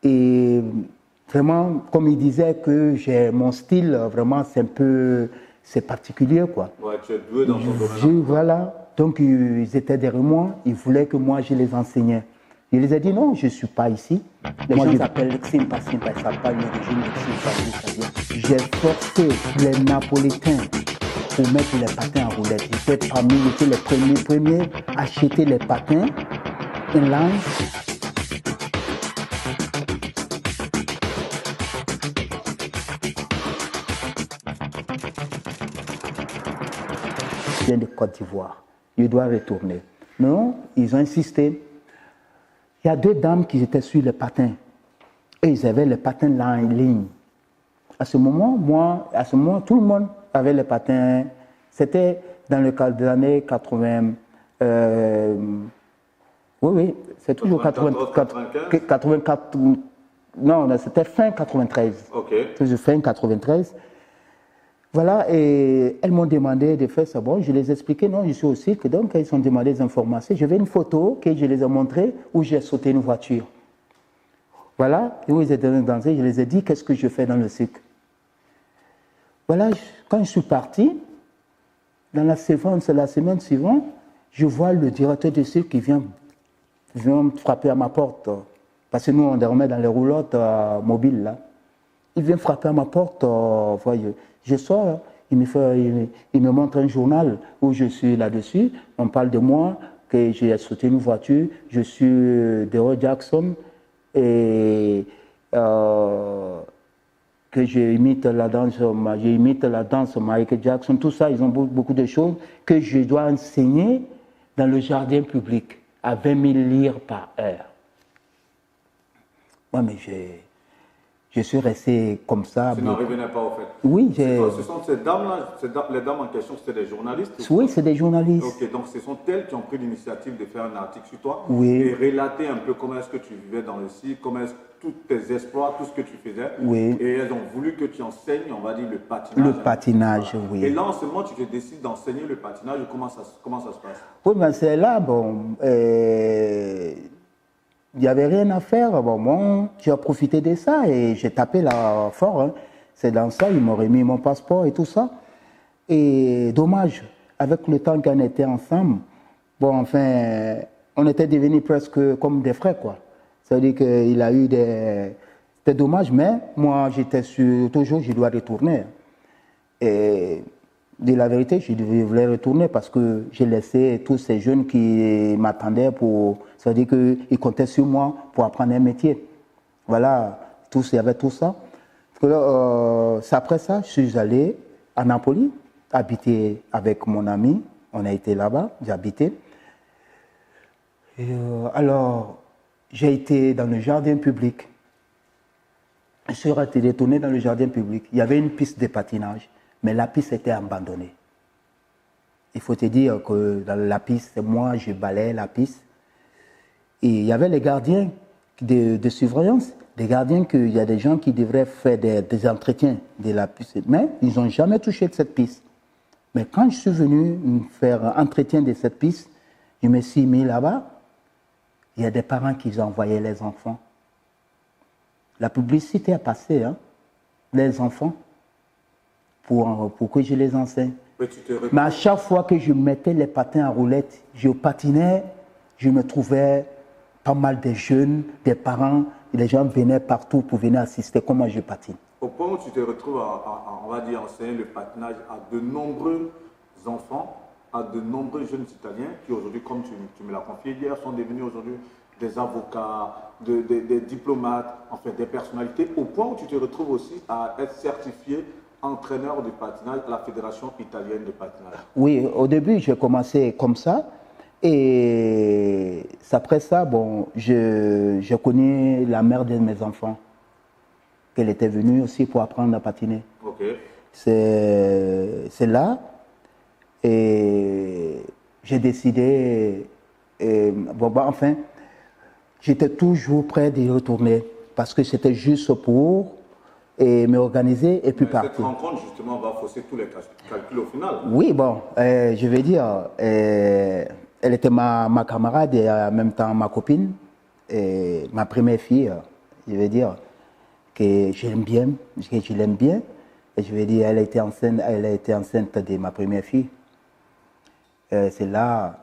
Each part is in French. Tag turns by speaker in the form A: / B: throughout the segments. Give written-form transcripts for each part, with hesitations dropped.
A: Et vraiment, comme il disait que j'ai mon style, vraiment, c'est particulier, quoi.
B: Ouais, tu es doué dans ton domaine.
A: Voilà. Donc, ils étaient derrière moi. Ils voulaient que moi, je les enseignais. Je les ai dit non, je ne suis pas ici. Les gens s'appellent Simpa Simpa. Ils ne savent pas l'origine de Simpa, d'où ça vient. J'ai forcé les Napolitains pour mettre les patins à roulettes. J'étais les premiers à acheter les patins inline. Je viens de Côte d'Ivoire. Je dois retourner. Non, ils ont insisté. Il y a 2 dames qui étaient sur les patins. Et ils avaient les patins là en ligne. À ce moment, tout le monde avait les patins. C'était dans le cadre des années 80. Oui, c'est toujours 84. Non, c'était fin 93.
B: Ok.
A: Toujours fin 93. Voilà, et elles m'ont demandé de faire ça. Bon, je les ai expliqué, non, je suis au cirque. Donc, elles ont demandé des informations. J'avais une photo que je les ai montrées où j'ai sauté une voiture. Voilà, et où ils étaient danser, je les ai dit, qu'est-ce que je fais dans le cirque? Voilà, quand je suis parti, dans la semaine suivante, je vois le directeur du cirque qui vient frapper à ma porte. Parce que nous, on dormait dans les roulottes mobiles, là. Il vient frapper à ma porte, voyez. Je sors, il me montre un journal où je suis là-dessus. On parle de moi, que j'ai sauté une voiture, je suis de Jackson et que j'imite la danse Michael Jackson, tout ça, ils ont beaucoup de choses que je dois enseigner dans le jardin public à 20 000 livres par heure. Moi, mais je suis resté comme ça.
B: Tu n'en revenais pas au fait.
A: Oui,
B: ce sont ces dames-là, les dames en question, c'était des journalistes?
A: Oui, c'est des journalistes.
B: Ok, donc ce sont elles qui ont pris l'initiative de faire un article sur toi
A: et
B: relater un peu comment est-ce que tu vivais dans le cirque, comment est-ce que tous tes exploits, tout ce que tu faisais.
A: Oui.
B: Et elles ont voulu que tu enseignes, on va dire, le patinage.
A: Le patinage, voilà. Oui.
B: Et là, en ce moment, tu te décides d'enseigner le patinage. Comment ça se passe?
A: Oui, ben c'est là, bon... il n'y avait rien à faire. Bon, moi, j'ai profité de ça et j'ai tapé là fort. Hein. C'est dans ça, ils m'ont remis mon passeport et tout ça. Et dommage, avec le temps qu'on était ensemble, bon, enfin, on était devenus presque comme des frères, quoi. Ça veut dire qu'il a eu des... C'était dommage, mais moi, j'étais sûr, toujours, je dois retourner. Et de la vérité, je voulais retourner parce que j'ai laissé tous ces jeunes qui m'attendaient pour... Ça veut dire qu'ils comptaient sur moi pour apprendre un métier. Voilà, il y avait tout ça. C'est après ça, je suis allé à Napoli, habiter avec mon ami. On a été là-bas, j'ai habité. Et alors, j'ai été dans le jardin public. Je suis retourné dans le jardin public. Il y avait une piste de patinage, mais la piste était abandonnée. Il faut te dire que dans la piste, moi, je balayais la piste. Et il y avait les gardiens de surveillance, des gardiens qu'il y a des gens qui devraient faire des entretiens de la piste. Mais ils n'ont jamais touché de cette piste. Mais quand je suis venu faire entretien de cette piste, je me suis mis là-bas. Il y a des parents qui envoyaient les enfants. La publicité a passé, hein, les enfants, pour que je les enseigne. Mais à chaque fois que je mettais les patins à roulettes, je patinais, je me trouvais pas mal de jeunes, des parents, et les gens venaient partout pour venir assister comment je patine.
B: Au point où tu te retrouves on va dire, enseigner le patinage à de nombreux enfants, à de nombreux jeunes Italiens qui aujourd'hui, comme tu me l'as confié hier, sont devenus aujourd'hui des avocats, des diplomates, enfin des personnalités, au point où tu te retrouves aussi à être certifié entraîneur de patinage à la Fédération italienne de patinage.
A: Oui, au début, j'ai commencé comme ça. Et après ça, bon, j'ai connu la mère de mes enfants, qu'elle était venue aussi pour apprendre à patiner.
B: Okay.
A: C'est là, et j'ai décidé, enfin, j'étais toujours prêt d'y retourner, parce que c'était juste pour me organiser et puis partir.
B: Cette rencontre, justement, va fausser tous les calculs au final.
A: Oui, bon, je vais dire... elle était ma camarade et en même temps ma copine, et ma première fille. Je veux dire que je l'aime bien, que je l'aime bien. Et je veux dire, elle a été enceinte de ma première fille. C'est là,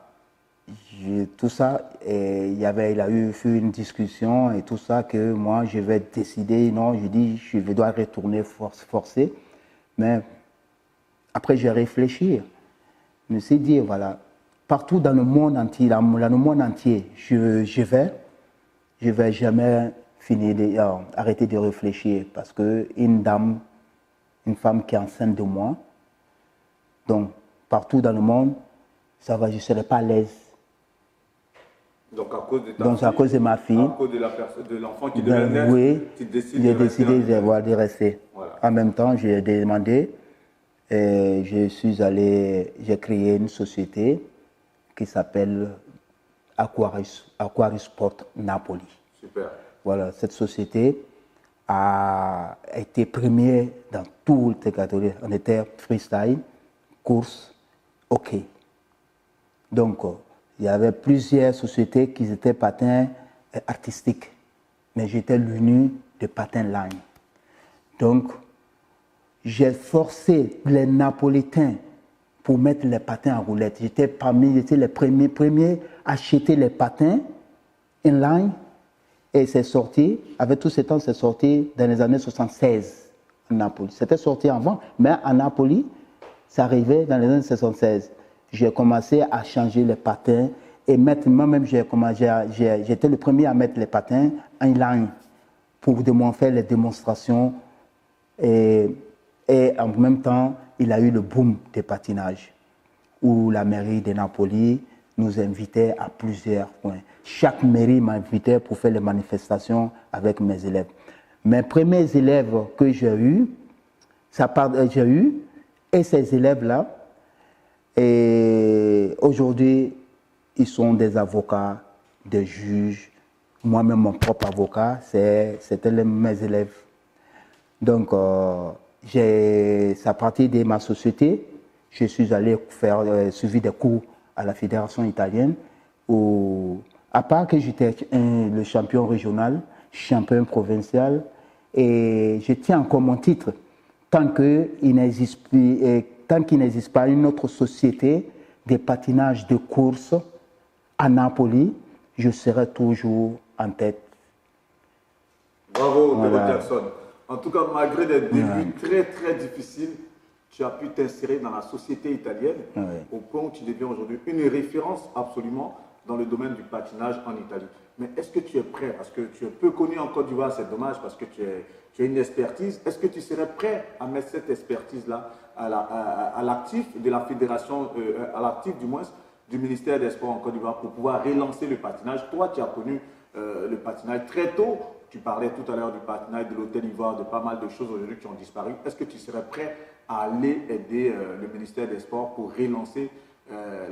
A: tout ça, et il a eu une discussion et tout ça, que moi, je vais décider, non, je dis, je dois retourner forcer. Mais après, j'ai réfléchi. Je me suis dit, voilà, partout dans le monde entier, je vais jamais arrêter de réfléchir, parce que une femme qui est enceinte de moi, donc partout dans le monde, ça va, je ne serai pas à l'aise.
B: Donc, à cause de
A: Donc, c'est à cause de ma fille.
B: À cause de l'enfant qui devait naître,
A: oui,
B: tu décides
A: j'ai
B: de rester
A: décidé
B: en
A: de rester.
B: Voilà.
A: En même temps, j'ai demandé, et j'ai créé une société qui s'appelle Aquarius Sport Napoli.
B: Super.
A: Voilà, cette société a été première dans toutes les catégories. On était freestyle, course, hockey. Donc, il y avait plusieurs sociétés qui étaient patins artistiques, mais j'étais l'unique de patins line. Donc, j'ai forcé les Napolitains pour mettre les patins en roulette. J'étais les premiers à acheter les patins inline, et c'est sorti, avec tout ce temps, c'est sorti dans les années 76 à Napoli. C'était sorti avant, mais à Napoli, ça arrivait dans les années 76. J'ai commencé à changer les patins et mettre, moi-même, j'étais le premier à mettre les patins inline pour faire les démonstrations. Et en même temps, il a eu le boom des patinages, où la mairie de Napoli nous invitait à plusieurs points. Chaque mairie m'invitait pour faire les manifestations avec mes élèves. Mes premiers élèves que j'ai eus, et ces élèves-là, et aujourd'hui, ils sont des avocats, des juges. Moi-même, mon propre avocat, c'était mes élèves. Donc, c'est à partir de ma société, je suis allé faire suivi des cours à la Fédération italienne, où, à part que j'étais le champion régional, champion provincial, et je tiens encore mon titre. Tant qu'il n'existe pas une autre société de patinage de course à Napoli, je serai toujours en tête.
B: Bravo, voilà. Jackson. En tout cas, malgré des débuts très très difficiles, tu as pu t'insérer dans la société italienne, au point où tu deviens aujourd'hui une référence absolument dans le domaine du patinage en Italie. Mais est-ce que tu es prêt? Parce que tu es peu connu en Côte d'Ivoire, c'est dommage, parce que tu as une expertise. Est-ce que tu serais prêt à mettre cette expertise-là à l'actif de la fédération, à l'actif du moins du ministère des Sports en Côte d'Ivoire, pour pouvoir relancer le patinage? Toi, tu as connu le patinage très tôt. Tu parlais tout à l'heure du patinage, de l'Hôtel Ivoire, de pas mal de choses aujourd'hui qui ont disparu. Est-ce que tu serais prêt à aller aider le ministère des Sports pour relancer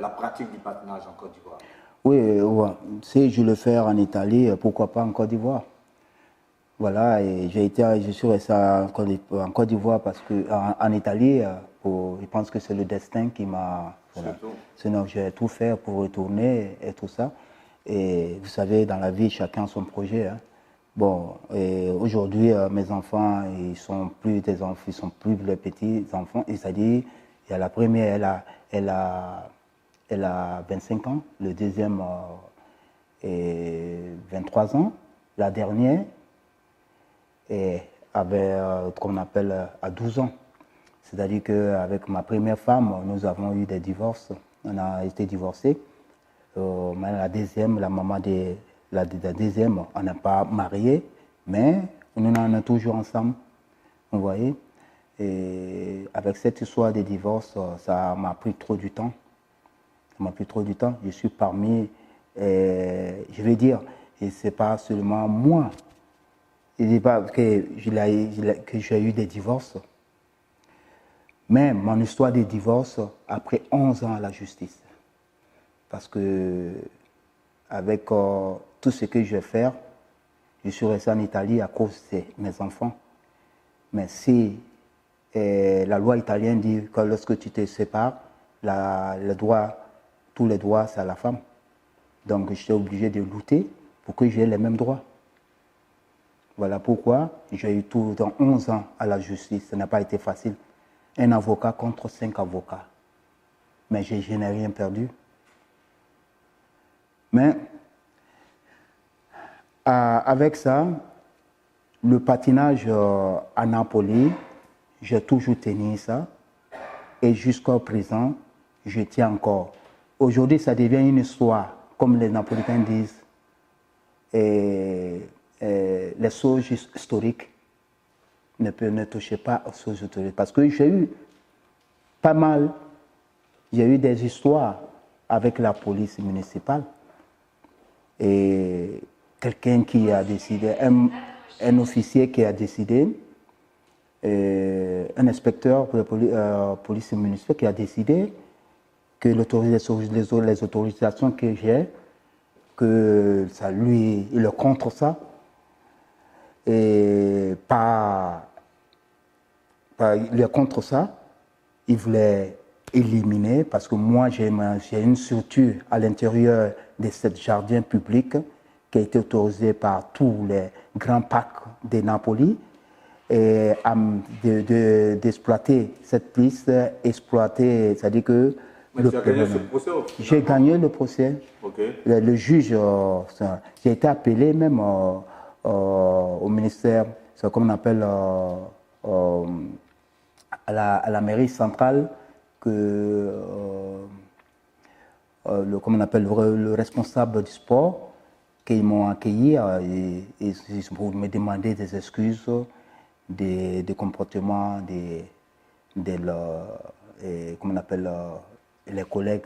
B: la pratique du patinage en Côte d'Ivoire?
A: Oui, si je le fais en Italie, pourquoi pas en Côte d'Ivoire? Voilà, et je suis resté en Côte d'Ivoire parce qu'en Italie, je pense que c'est le destin qui m'a... Voilà. Sinon, j'ai tout fait pour retourner et tout ça. Et vous savez, dans la vie, chacun son projet. Hein. Bon, aujourd'hui, mes enfants, ils sont plus des enfants, ils sont plus les petits enfants. C'est-à-dire, il y a la première, elle a 25 ans, le deuxième est 23 ans, la dernière avait, qu'on appelle, à 12 ans. C'est-à-dire qu'avec ma première femme, nous avons eu des divorces, on a été divorcés. La deuxième, la maman de la deuxième, on n'a pas marié, mais nous en sommes toujours ensemble, vous voyez. Et avec cette histoire de divorce, ça m'a pris trop du temps. Ça m'a pris trop du temps. Je suis parmi, je vais dire, et c'est pas seulement moi. Je ne dis pas que j'ai eu des divorces, mais mon histoire de divorce a pris 11 ans à la justice. Parce que avec tout ce que je vais faire, je suis resté en Italie à cause de mes enfants. Mais si la loi italienne dit que lorsque tu te sépares, tous les droits, c'est à la femme. Donc j'étais obligé de lutter pour que j'aie les mêmes droits. Voilà pourquoi j'ai eu tout dans 11 ans à la justice. Ça n'a pas été facile. Un avocat contre 5 avocats. Mais je n'ai rien perdu. Mais avec ça, le patinage à Napoli, j'ai toujours tenu ça. Et jusqu'au présent, je tiens encore. Aujourd'hui, ça devient une histoire, comme les Napolitains disent. Et les choses historiques ne touchaient pas aux choses historiques. Parce que j'ai eu pas mal, j'ai eu des histoires avec la police municipale. Et quelqu'un qui a décidé, un officier qui a décidé, un inspecteur de la police municipale qui a décidé que les autorisations que j'ai, que ça lui, il est contre ça. Et il est contre ça. Il voulait éliminer parce que moi j'ai une structure à l'intérieur de ce jardin public qui a été autorisé par tous les grands parcs de Napoli et d'exploiter cette piste, c'est-à-dire que
B: mais tu as gagné ce procès au final?
A: J'ai gagné le procès.
B: Okay.
A: Le juge, j'ai été appelé même au ministère, c'est comme on appelle à la mairie centrale, que comme on appelle le responsable du sport, qu'ils m'ont accueilli et pour me demander des excuses des comportements comme on appelle les collègues.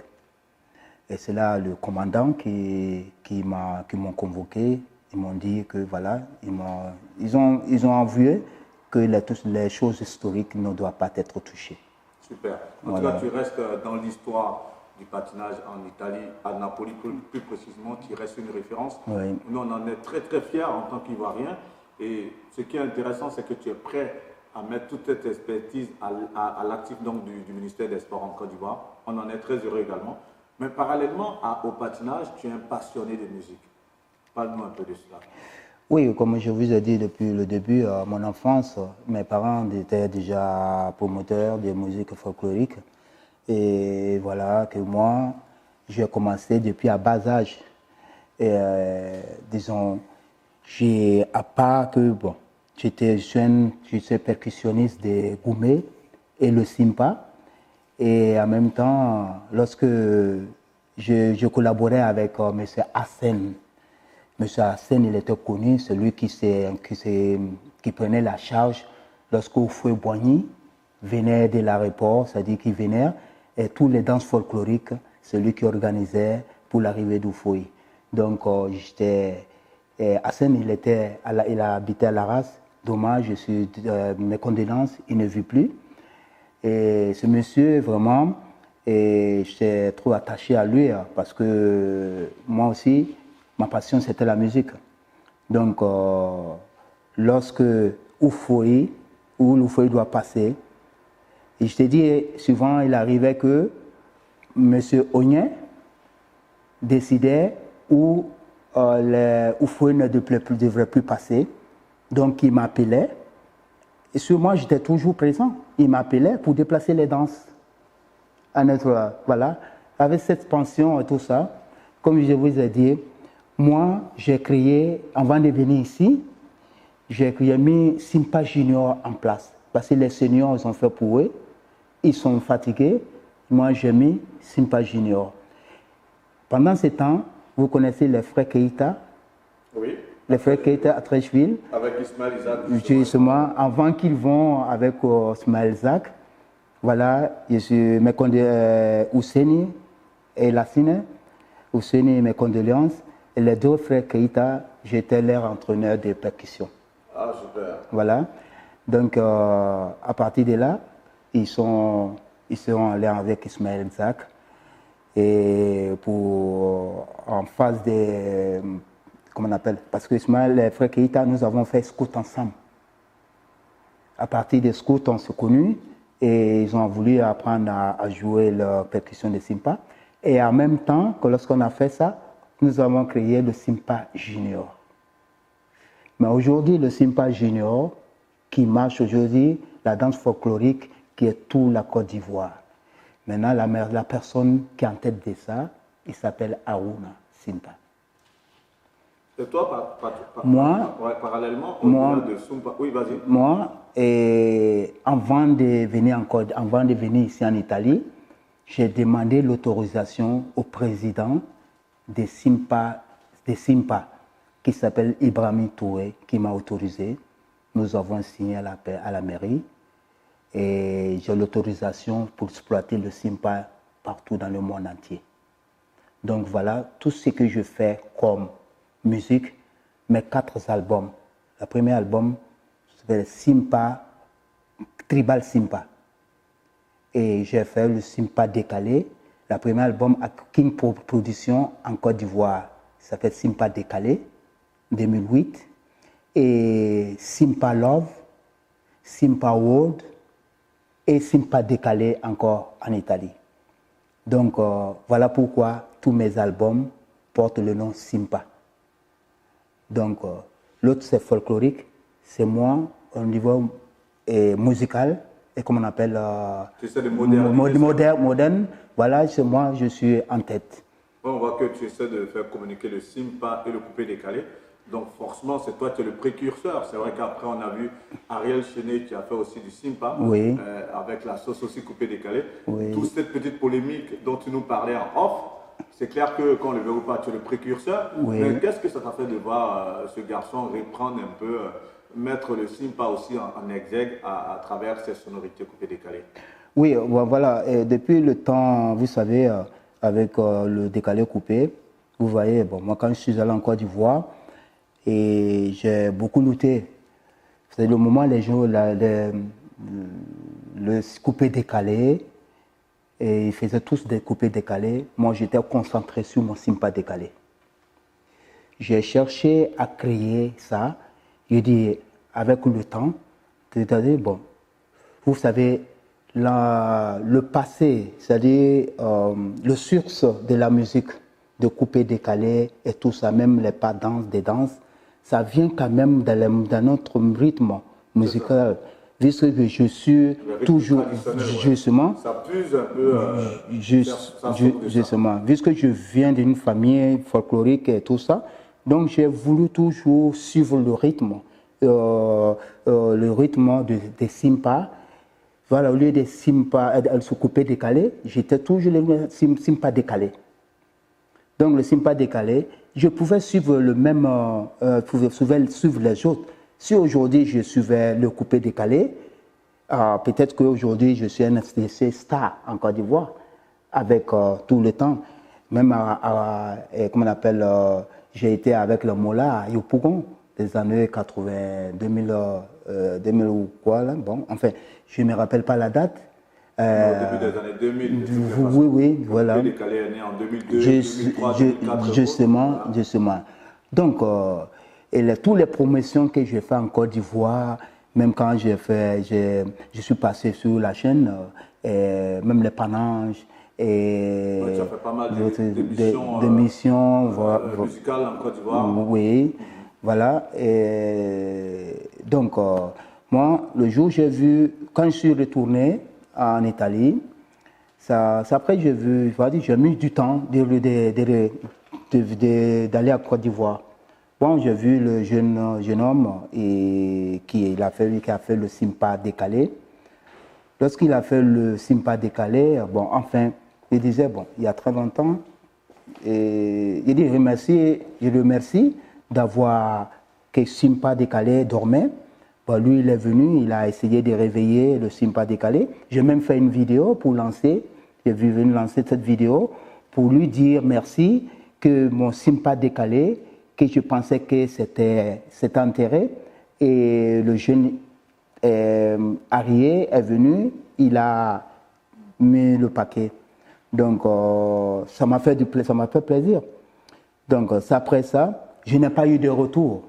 A: Et c'est là le commandant qui m'ont convoqué. Ils m'ont dit que voilà, ils ont avoué que les choses historiques ne doivent pas être touchées.
B: Super. En tout cas, tu restes dans l'histoire du patinage en Italie, à Napoli plus précisément, tu restes une référence.
A: Oui.
B: Nous, on en est très très fiers en tant qu'Ivoiriens. Et ce qui est intéressant, c'est que tu es prêt à mettre toute cette expertise à l'actif donc du ministère des Sports en Côte d'Ivoire. On en est très heureux également. Mais parallèlement au patinage, tu es un passionné de musique. Parle-nous un peu de cela.
A: Oui, comme je vous ai dit depuis le début, mon enfance, mes parents étaient déjà promoteurs de musique folklorique. Et voilà que moi, j'ai commencé depuis à bas âge. Et disons, à part que, bon, j'étais percussionniste de Goumé et le Simpa. Et en même temps, lorsque je collaborais avec M. Hassen, M. Hassen, il était connu, celui qui prenait la charge lorsque Oufoué Boigny venait de l'aéroport, c'est-à-dire qu'il venait, et tous les danses folkloriques, c'est lui qui organisait pour l'arrivée d'Oufoué. Donc, Hassen, il a habité à Laras. Dommage, mes condoléances, il ne vit plus. Et ce monsieur, vraiment, j'étais trop attaché à lui parce que moi aussi, ma passion, c'était la musique. Donc, lorsque l'Oufoué doit passer, et je te dis, souvent, il arrivait que M. Ognet décidait où l'Oufoué ne devrait plus passer. Donc, il m'appelait. Et sur moi, j'étais toujours présent. Il m'appelait pour déplacer les danses. Voilà. Avec cette pension et tout ça, comme je vous ai dit, moi, j'ai créé, avant de venir ici, j'ai mis Simpa Junior en place. Parce que les seniors, ils ont fait pour eux. Ils sont fatigués. Moi, j'ai mis Simpa Junior. Pendant ce temps, vous connaissez les frères Keïta? Oui. Les frères Keïta à Trècheville.
B: Avec Ismaël Isaac.
A: Justement, avant qu'ils vont avec Ismaël Isaac, voilà, je suis Ouseni et Lassine. Ouseni, mes condoléances. Et les deux frères Keïta, j'étais leur entraîneur de percussion.
B: Ah, super.
A: Voilà. Donc, à partir de là, ils sont allés avec Ismaël Isaac. Et en phase de. Comment on appelle? Parce que Ismaël, les frères Keïta, nous avons fait scout ensemble. À partir des scouts, on s'est connus et ils ont voulu apprendre à jouer la percussion de Simpa. Et en même temps que lorsqu'on a fait ça, nous avons créé le Simpa Junior. Mais aujourd'hui, le Simpa Junior, qui marche aujourd'hui, la danse folklorique, qui est tout la Côte d'Ivoire. Maintenant, la personne qui est en tête de ça, il s'appelle Aruna Simpa.
B: Et toi, parallèlement,
A: moi,
B: au-delà de Simpa, oui, vas-y.
A: Moi, avant de venir ici en Italie, j'ai demandé l'autorisation au président de Simpa, qui s'appelle Ibrahim Touré, qui m'a autorisé. Nous avons signé à la mairie et j'ai l'autorisation pour exploiter le Simpa partout dans le monde entier. Donc voilà tout ce que je fais comme musique, mes 4 albums. Le premier album s'appelle Simpa, Tribal Simpa. Et j'ai fait le Simpa décalé. Le premier album à King Production en Côte d'Ivoire, ça s'appelle Simpa décalé, 2008. Et Simpa Love, Simpa World et Simpa décalé encore en Italie. Donc voilà pourquoi tous mes albums portent le nom Simpa. Donc l'autre c'est folklorique, c'est moi au niveau musical et comme on appelle moderne. Voilà, c'est moi, je suis en tête.
B: On voit que tu essaies de faire communiquer le Simpa et le coupé décalé. Donc forcément, c'est toi qui es le précurseur. C'est vrai qu'après, on a vu Ariel Chenet qui a fait aussi du Simpa,
A: oui.
B: Avec la sauce aussi coupée décalée.
A: Oui.
B: Toute cette petite polémique dont tu nous parlais en off, c'est clair que quand on le veut ou pas, tu es le précurseur.
A: Oui.
B: Mais qu'est-ce que ça t'a fait de voir ce garçon reprendre un peu, mettre le Simpa aussi en exergue à travers ses sonorités coupées décalées?
A: Oui, voilà. Et depuis le temps, vous savez, avec le décalé coupé, vous voyez, bon, moi quand je suis allé en Côte d'Ivoire, et j'ai beaucoup lutté. C'est le moment les gens, le coupé décalé, et ils faisaient tous des coupés décalés. Moi, j'étais concentré sur mon Simpa décalé. J'ai cherché à créer ça. Je dis, avec le temps, c'est-à-dire, bon, vous savez, le passé, c'est-à-dire le source de la musique, de couper décalé et tout ça, même les pas des danses, ça vient quand même dans notre rythme musical. Puisque je suis toujours, justement,
B: ça puise un peu,
A: justement, puisque je viens d'une famille folklorique et tout ça, donc j'ai voulu toujours suivre le rythme des Simpa. Voilà, au lieu des Simpa, se couper décalé, j'étais toujours le Simpa décalé. Donc le Simpa décalé, je pouvais suivre le même, suivre les autres. Si aujourd'hui je suivais le coupé décalé, peut-être qu'aujourd'hui je suis un FTC star en Côte d'Ivoire, avec tout le temps. Même comment on appelle, j'ai été avec le Mola à Yopougon, des années 80, 2000 ou quoi, là. Bon, enfin, je ne me rappelle pas la date.
B: Au début des années 2000.
A: Oui, voilà.
B: Le décalé est né en 2002, 2003, 2004.
A: Justement. Donc, tous les promotions que j'ai fait en Côte d'Ivoire, même quand je suis passé sur la chaîne, même les Pananges, et
B: tu as fait pas mal
A: d'émissions
B: musicales en Côte d'Ivoire.
A: Oui, voilà. Et donc, moi, le jour où j'ai vu, quand je suis retourné en Italie, après j'ai mis du temps d'aller à Côte d'Ivoire. Bon, j'ai vu le jeune homme qui a fait le Simpa décalé. Lorsqu'il a fait le Simpa décalé, bon, enfin, il disait, bon, il y a très longtemps, et il dit, je le remercie d'avoir que Simpa décalé dormait. Bon, lui, il est venu, il a essayé de réveiller le Simpa décalé. J'ai même fait une vidéo pour lancer, j'ai venu lancer cette vidéo pour lui dire merci que mon Simpa décalé, que je pensais que c'était enterré, et le jeune Arié est venu, il a mis le paquet. Donc, ça m'a fait plaisir. Donc, après ça, je n'ai pas eu de retour.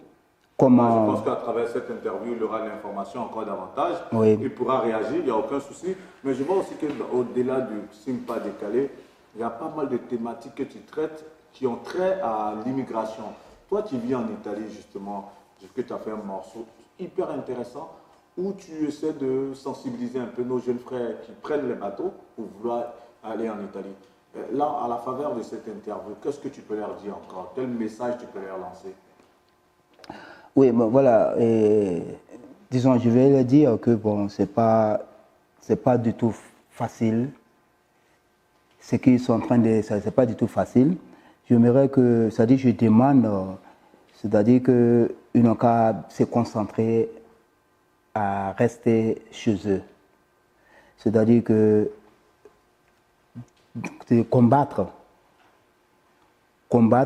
B: Je pense qu'à travers cette interview, il aura l'information encore davantage.
A: Oui.
B: Il pourra réagir, il n'y a aucun souci. Mais je vois aussi qu'au-delà du Simpa décalé, il y a pas mal de thématiques que tu traites qui ont trait à l'immigration. Toi qui vis en Italie, justement, que tu as fait un morceau hyper intéressant où tu essaies de sensibiliser un peu nos jeunes frères qui prennent les bateaux pour vouloir aller en Italie. Là, à la faveur de cette interview, qu'est-ce que tu peux leur dire encore? Quel message tu peux leur lancer?
A: Oui, bon, voilà. Disons, je vais leur dire que bon, c'est pas du tout facile. Ce qu'ils sont en train de, c'est pas du tout facile. J'aimerais que, c'est-à-dire, je demande, c'est-à-dire qu'ils n'ont qu'à se concentrer à rester chez eux. C'est-à-dire que de combattre,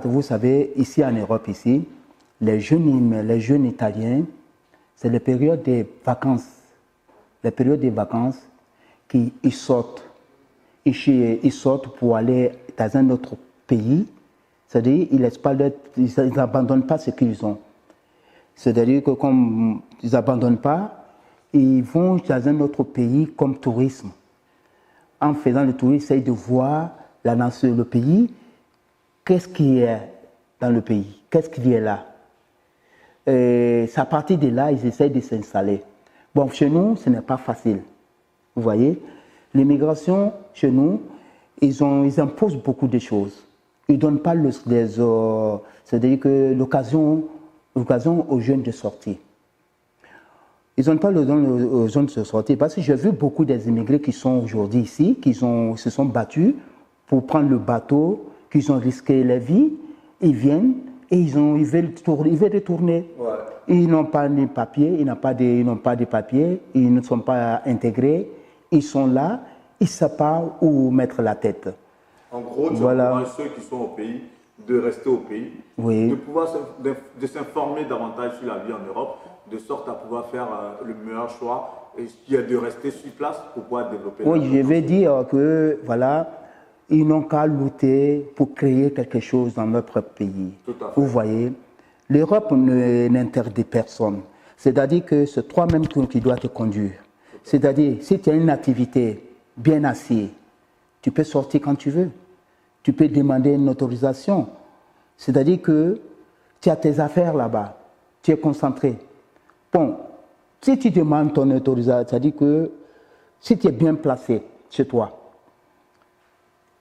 A: vous savez, ici en Europe, ici, les jeunes Italiens, c'est les périodes des vacances. Les périodes des vacances, ils sortent. Ils sortent pour aller dans un autre pays. C'est-à-dire, ils n'abandonnent pas ce qu'ils ont. C'est-à-dire que comme ils n'abandonnent pas, ils vont dans un autre pays comme tourisme. En faisant le tourisme, ils essayent de voir la nation, le pays. Qu'est-ce qui est dans le pays? Qu'est-ce qui est là? C'est à partir de là, ils essayent de s'installer. Bon, chez nous, ce n'est pas facile. Vous voyez? L'immigration, chez nous, ils imposent beaucoup de choses. Ils ne donnent pas c'est-à-dire que l'occasion aux jeunes de sortir. Ils ne donnent pas aux jeunes de sortir. Parce que j'ai vu beaucoup des immigrés qui sont aujourd'hui ici, se sont battus pour prendre le bateau, qu'ils ont risqué leur vie. Ils viennent et ils veulent retourner. Ouais. Ils n'ont pas de papiers, ils n'ont pas de papiers, ils ne sont pas intégrés. Ils sont là, ils ne savent pas où mettre la tête.
B: En gros, tu encourages ceux qui sont au pays de rester au pays,
A: oui.
B: de s'informer davantage sur la vie en Europe, de sorte à pouvoir faire le meilleur choix, et qui est de rester sur place pour pouvoir développer.
A: Oui, je vais dire que voilà, ils n'ont qu'à lutter pour créer quelque chose dans notre pays.
B: Tout à fait.
A: Vous voyez, l'Europe n'interdit personne. C'est-à-dire que c'est toi-même qui dois te conduire. C'est-à-dire, si tu as une activité bien assise, tu peux sortir quand tu veux. Tu peux demander une autorisation. C'est-à-dire que tu as tes affaires là-bas. Tu es concentré. Bon, si tu demandes ton autorisation, c'est-à-dire que si tu es bien placé chez toi,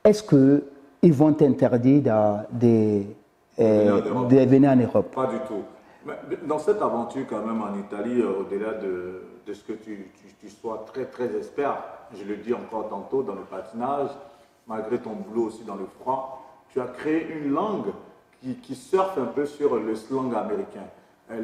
A: est-ce qu'ils vont t'interdire de venir en Europe?
B: Pas du tout. Mais dans cette aventure quand même en Italie, au-delà de ce que tu sois très très expert, je le dis encore tantôt, dans le patinage, malgré ton boulot aussi dans le froid, tu as créé une langue qui surfe un peu sur le slang américain,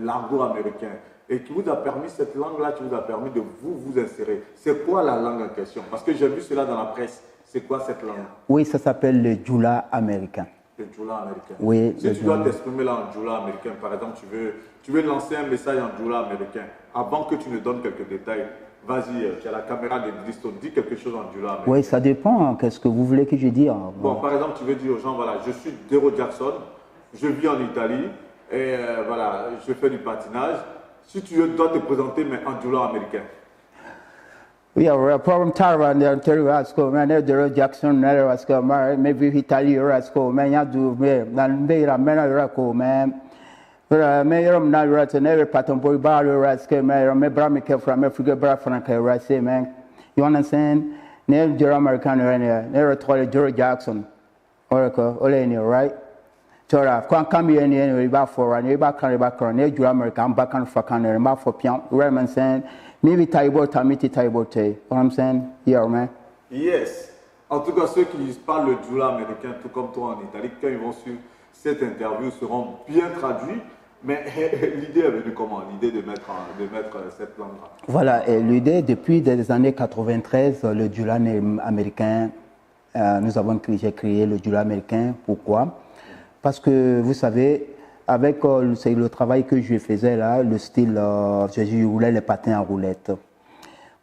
B: l'argot américain, et qui vous a permis, cette langue-là, qui vous a permis de vous insérer. C'est quoi la langue en question? Parce que j'ai vu cela dans la presse. C'est quoi cette langue?
A: Oui, ça s'appelle le Djoula américain.
B: Le Djoula américain.
A: Oui.
B: Si tu dois t'exprimer là en Djoula américain, par exemple, tu veux lancer un message en Djoula américain, avant que tu ne donnes quelques détails, vas-y, tu as la caméra de Bristol, dis quelque chose en Djoula américain.
A: Oui, ça dépend. Qu'est-ce que vous voulez que je dise?
B: Bon, par exemple, tu veux dire aux gens, voilà, je suis Dero Jackson, je vis en Italie, et voilà, je fais du patinage. Si tu dois te présenter, mais en Djoula américain.
A: We are from Taiwan, the Ontario High School, man. They're Jackson, High School, man. Maybe Italy High School, man. You do, man. Nambira, man, Iraqo, man. Mayor of Naira, and every pattern boy bar, High School, man. Me Bramike from Africa, Brafranca, right? Say, man. You understand? Near Jura American, near Troy, Jura Jackson, Oracle, Olenia, right? Tora, come here anyway, back for and back on the background, near Jura American, back on for Canada, back for Pian, Raymond saying. Maybe Taibo, Tamiti Taibo, you know what I'm saying? Yeah, man.
B: Yes. En tout cas, ceux qui parlent le Djoula américain, tout comme toi en Italie, quand ils vont suivre cette interview, seront bien traduits. Mais l'idée est venue comment? L'idée de mettre cette langue-là.
A: Voilà, et l'idée, depuis les années 93, le Djoula américain, j'ai créé le Djoula américain. Pourquoi? Parce que, vous savez, avec le travail que je faisais là, le style, je roulais les patins à roulettes.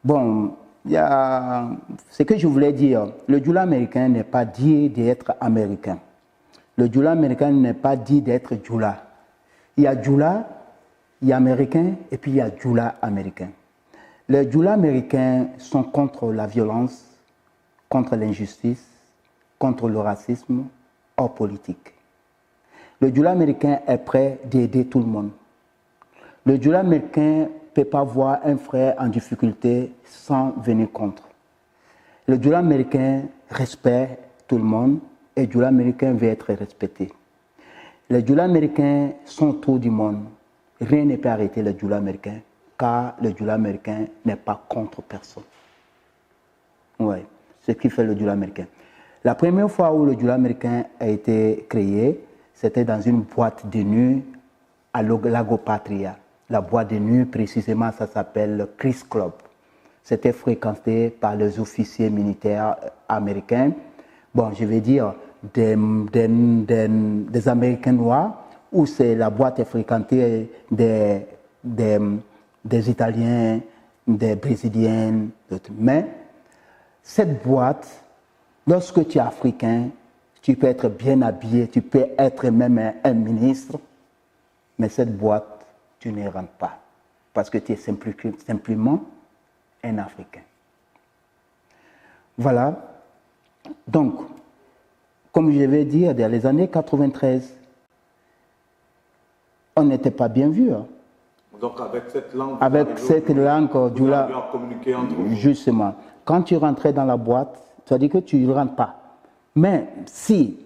A: Bon, ce que je voulais dire, le Djoula américain n'est pas dit d'être américain. Le Djoula américain n'est pas dit d'être Djoula. Il y a Djoula, il y a américain, et puis il y a Djoula américain. Les Djoula américains sont contre la violence, contre l'injustice, contre le racisme, hors politique. Le Djoula américain est prêt d'aider tout le monde. Le Djoula américain ne peut pas voir un frère en difficulté sans venir contre. Le Djoula américain respecte tout le monde et le Djoula américain veut être respecté. Les Djoula américains sont tout du monde. Rien ne peut arrêter le Djoula américain car le Djoula américain n'est pas contre personne. Oui, c'est ce qui fait le Djoula américain. La première fois où le Djoula américain a été créé, c'était dans une boîte de nuit à Lago Patria. La boîte de nuit, précisément, ça s'appelle Chris Club. C'était fréquenté par les officiers militaires américains. Bon, je vais dire des Américains noirs, où la boîte est fréquentée des Italiens, des Brésiliens, d'autres. Mais cette boîte, lorsque tu es africain, tu peux être bien habillé, tu peux être même un ministre, mais cette boîte, tu ne rentres pas, parce que tu es simplement un Africain. Voilà. Donc, comme je vais dire, dans les années 93, on n'était pas bien vu. Hein.
B: Donc, avec cette langue,
A: Djoula,
B: communiquer entre vous.
A: Justement, quand tu rentrais dans la boîte, ça veut dire que tu ne rentres pas. Mais si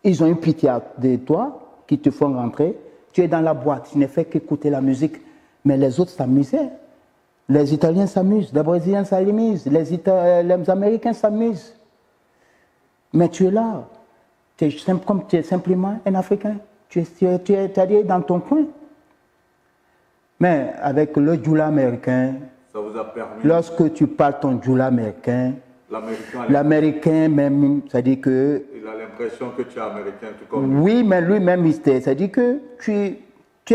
A: ils ont eu pitié de toi, qui te font rentrer, tu es dans la boîte, tu ne fais qu'écouter la musique, mais les autres s'amusaient. Les Italiens s'amusent, les Brésiliens s'amusent, les Américains s'amusent. Mais tu es là, comme tu es simplement un Africain, tu es dans ton coin. Mais avec le Djoula américain,
B: ça vous a permis,
A: lorsque tu parles ton Djoula américain, l'Américain même, c'est-à-dire que...
B: Il a l'impression que tu es Américain, tout comme
A: oui, mais lui-même, c'est-à-dire que tu es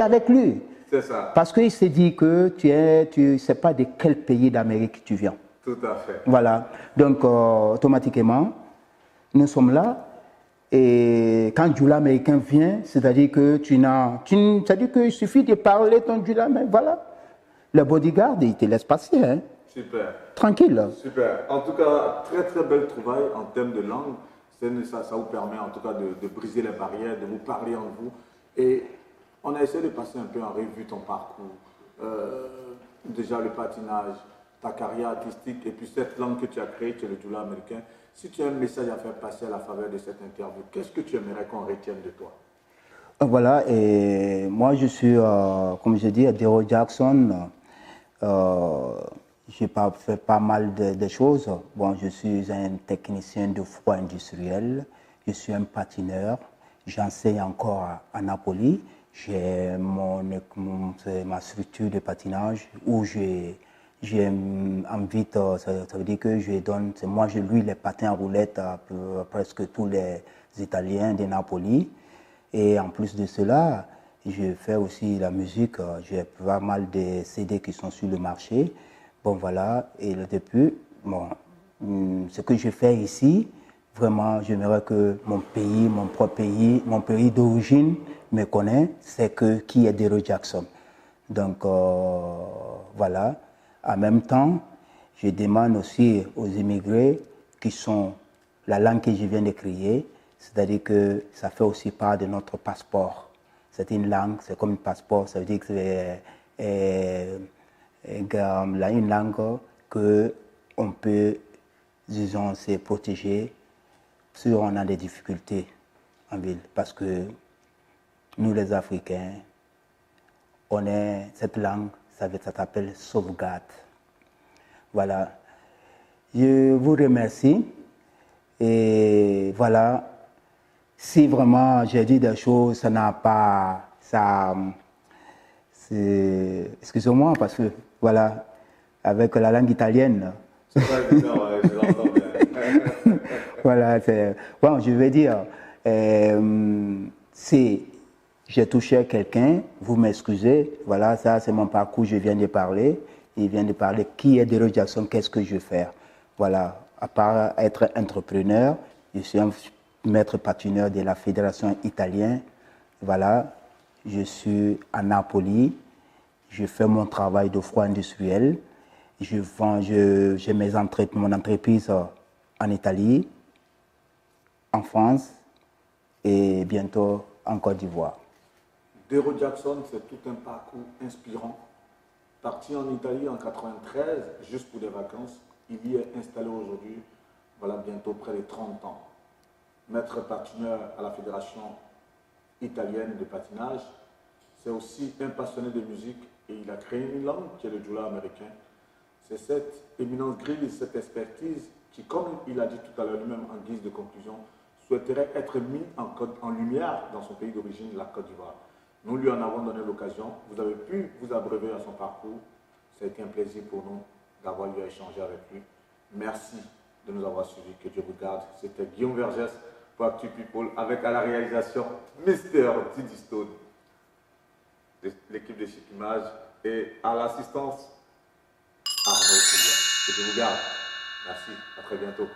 A: avec lui.
B: C'est ça.
A: Parce qu'il s'est dit que tu ne sais pas de quel pays d'Amérique tu viens.
B: Tout à fait.
A: Voilà. Donc, automatiquement, nous sommes là. Et quand Djoula américain vient, c'est-à-dire que c'est-à-dire qu'il suffit de parler ton Djoula, mais voilà. Le bodyguard, il te laisse passer. Hein.
B: Super.
A: Tranquille.
B: Super. En tout cas, très très belle trouvaille en termes de langue. Ça vous permet en tout cas de briser les barrières, de vous parler entre vous. Et on a essayé de passer un peu en revue ton parcours. Déjà le patinage, ta carrière artistique et puis cette langue que tu as créée, tu es le Djoula américain. Si tu as un message à faire passer à la faveur de cette interview, qu'est-ce que tu aimerais qu'on retienne de toi?
A: Voilà, et moi je suis, comme je dis, Dero Jackson. J'ai fait pas mal de choses. Bon, je suis un technicien de froid industriel, je suis un patineur, j'enseigne encore à Napoli. J'ai ma structure de patinage où j'invite, ça veut dire que moi je loue les patins à roulettes à presque tous les Italiens de Napoli. Et en plus de cela, je fais aussi la musique. J'ai pas mal de CD qui sont sur le marché. Bon voilà, et depuis, ce que je fais ici, vraiment, j'aimerais que mon pays, mon propre pays, mon pays d'origine me connaisse, c'est qui est Dero Jackson. Donc voilà. En même temps, je demande aussi aux immigrés qui sont la langue que je viens de créer, c'est-à-dire que ça fait aussi part de notre passeport. C'est une langue, c'est comme un passeport, ça veut dire que c'est une langue qu'on peut, disons, se protéger si on a des difficultés en ville. Parce que nous, les Africains, cette langue, ça s'appelle sauvegarde. Voilà. Je vous remercie. Et voilà. Si vraiment j'ai dit des choses, ça n'a pas... Excusez-moi, parce que, voilà, avec la langue italienne...
B: C'est pas évident, ouais, je l'entends bien.
A: Voilà, bon, je vais dire, si j'ai touché quelqu'un, vous m'excusez, voilà, ça c'est mon parcours, je viens de parler. Il vient de parler qui est Dero Jackson, qu'est-ce que je veux faire. Voilà, à part être entrepreneur, je suis un maître patineur de la Fédération italienne. Voilà, je suis à Napoli, je fais mon travail de froid industriel. J'ai mon entreprise en Italie, en France et bientôt en Côte d'Ivoire.
B: Dero Jackson, c'est tout un parcours inspirant. Parti en Italie en 93, juste pour des vacances, il y est installé aujourd'hui, voilà bientôt près de 30 ans. Maître patineur à la Fédération italienne de patinage, c'est aussi un passionné de musique et il a créé une langue qui est le Joula américain. C'est cette éminence grise, cette expertise qui, comme il a dit tout à l'heure lui-même en guise de conclusion, souhaiterait être mis en lumière dans son pays d'origine, la Côte d'Ivoire. Nous lui en avons donné l'occasion. Vous avez pu vous abreuver à son parcours. Ça a été un plaisir pour nous d'avoir eu à échanger avec lui. Merci de nous avoir suivis. Que Dieu vous garde. C'était Guillaume Vergès pour Actu People avec à la réalisation Mister Didi Stone, l'équipe de Chic Image, et à l'assistance Arnaud Koulia. Que Dieu vous garde. Merci. À très bientôt.